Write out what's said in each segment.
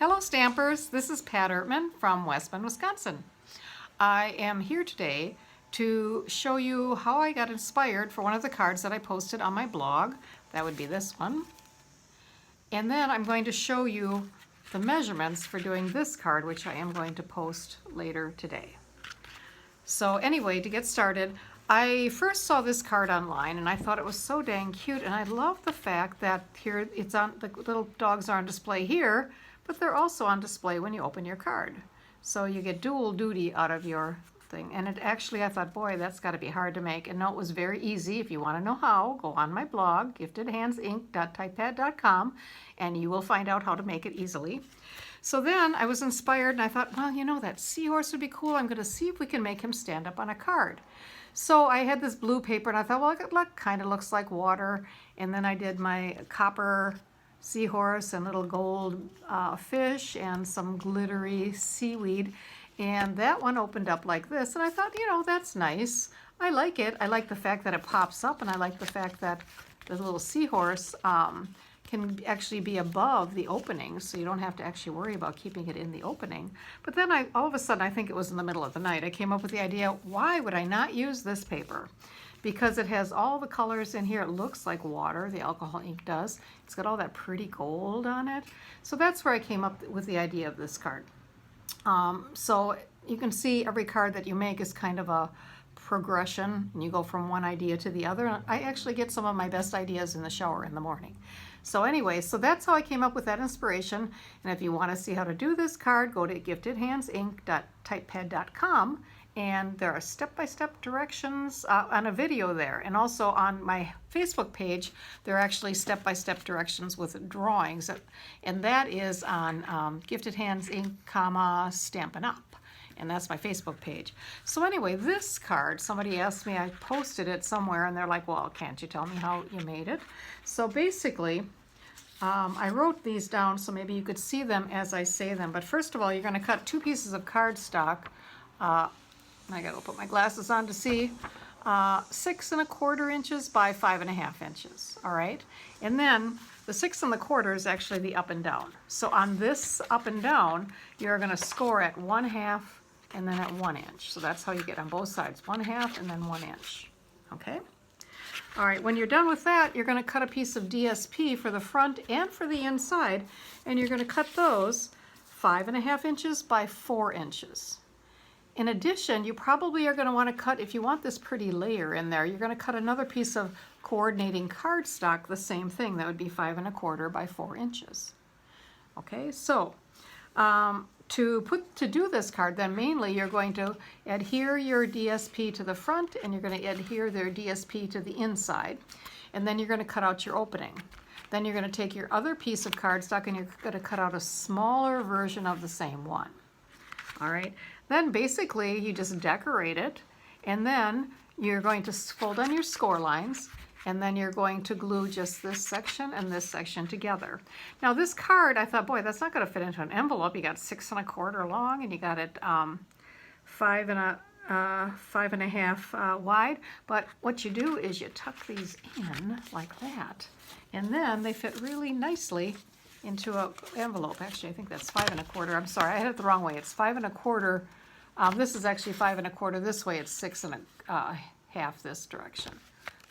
Hello Stampers, this is Pat Ertman from West Bend, Wisconsin. I am here today to show you how I got inspired for one of the cards that I posted on my blog. That would be this one. And then I'm going to show you the measurements for doing this card, which I am going to post later today. So anyway, to get started, I first saw this card online and I thought it was so dang cute, and I love the fact that here it's on, the little dogs are on display here, but they're also on display when you open your card. So you get dual duty out of your thing. And it actually, I thought, boy, that's got to be hard to make. And no, it was very easy. If you want to know how, go on my blog, giftedhandsinc.typepad.com, and you will find out how to make it easily. So then I was inspired and I thought, well, you know, that seahorse would be cool. I'm going to see if we can make him stand up on a card. So I had this blue paper and I thought, well, it kind of looks like water. And then I did my copper seahorse and little gold fish and some glittery seaweed. And that one opened up like this. And I thought, you know, that's nice. I like it. I like the fact that it pops up, and I like the fact that the little seahorse can actually be above the opening, so you don't have to actually worry about keeping it in the opening. But then all of a sudden, I think it was in the middle of the night, I came up with the idea, why would I not use this paper? Because it has all the colors in here. It looks like water, the alcohol ink does. It's got all that pretty gold on it. So that's where I came up with the idea of this card. So you can see every card that you make is kind of a progression, and you go from one idea to the other. I actually get some of my best ideas in the shower in the morning. So anyway, so that's how I came up with that inspiration. And if you want to see how to do this card, go to giftedhandsinc.typepad.com, and there are step-by-step directions on a video there. And also on my Facebook page, there are actually step-by-step directions with drawings. And that is on Gifted Hands Inc., Stampin' Up! And that's my Facebook page. So anyway, this card, somebody asked me, I posted it somewhere, and they're like, well, can't you tell me how you made it? So basically, I wrote these down so maybe you could see them as I say them. But first of all, you're going to cut 2 pieces of cardstock. I got to put my glasses on to see. 6 1/4 inches by 5 1/2 inches. All right. And then the 6 1/4 is actually the up and down. So on this up and down, you're going to score at 1/2 and then at 1 inch. So that's how you get on both sides, 1/2 and then 1 inch. Okay. All right, when you're done with that, you're going to cut a piece of DSP for the front and for the inside, and you're going to cut those 5 1/2 inches by 4 inches. In addition, you probably are going to want to cut, if you want this pretty layer in there, you're going to cut another piece of coordinating cardstock, the same thing. That would be 5 1/4 by 4 inches. Okay, so to do this card, then mainly you're going to adhere your DSP to the front, and you're going to adhere their DSP to the inside, and then you're going to cut out your opening. Then you're going to take your other piece of cardstock and you're going to cut out a smaller version of the same one. All right, then basically you just decorate it, and then you're going to fold on your score lines, and then you're going to glue just this section and this section together. Now this card, I thought, boy, that's not going to fit into an envelope. You got 6 1/4 long, and you got it 5 1/2 wide. But what you do is you tuck these in like that, and then they fit really nicely into an envelope. Actually, I think that's 5 1/4. I'm sorry, I had it the wrong way. It's 5 1/4. This is actually 5 1/4 this way. It's 6 1/2 this direction.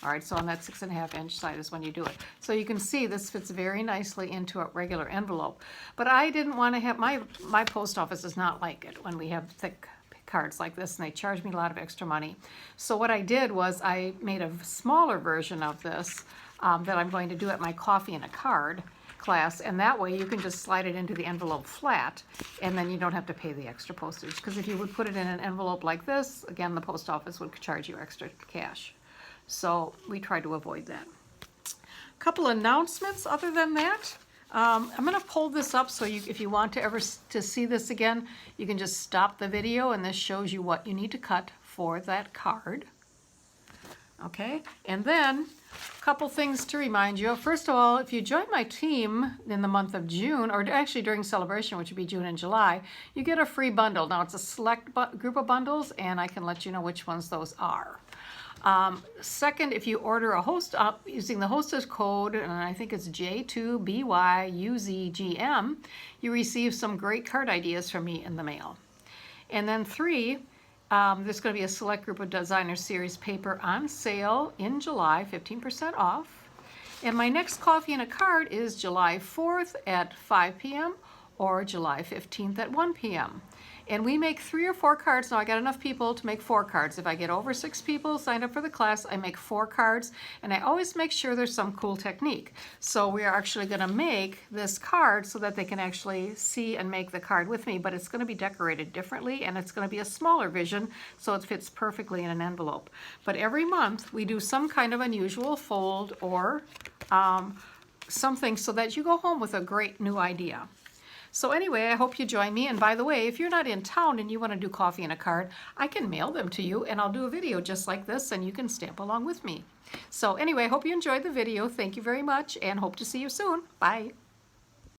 All right, so on that 6 1/2 inch side is when you do it. So you can see this fits very nicely into a regular envelope. But I didn't want to have, my post office does not like it when we have thick cards like this, and they charge me a lot of extra money. So what I did was I made a smaller version of this that I'm going to do at my Coffee and a Card class, and that way you can just slide it into the envelope flat, and then you don't have to pay the extra postage. Because if you would put it in an envelope like this, again, the post office would charge you extra cash. So we try to avoid that. A couple announcements other than that. I'm going to pull this up so if you want to see this again, you can just stop the video, and this shows you what you need to cut for that card. Okay, and then a couple things to remind you. First of all, if you join my team in the month of June, or actually during celebration, which would be June and July, you get a free bundle. Now it's a select group of bundles, and I can let you know which ones those are. Second, if you order a host up using the hostess code, and I think it's J2BYUZGM, you receive some great card ideas from me in the mail. And then 3, there's going to be a select group of Designer Series paper on sale in July, 15% off. And my next coffee and a card is July 4th at 5 p.m. or July 15th at 1 p.m. And we make 3 or 4 cards. Now I got enough people to make 4 cards. If I get over 6 people signed up for the class, I make 4 cards, and I always make sure there's some cool technique. So we are actually going to make this card so that they can actually see and make the card with me, but it's going to be decorated differently, and it's going to be a smaller vision, so it fits perfectly in an envelope. But every month we do some kind of unusual fold or something so that you go home with a great new idea. So anyway, I hope you join me. And by the way, if you're not in town and you want to do coffee and a card, I can mail them to you, and I'll do a video just like this, and you can stamp along with me. So anyway, I hope you enjoyed the video. Thank you very much, and hope to see you soon. Bye.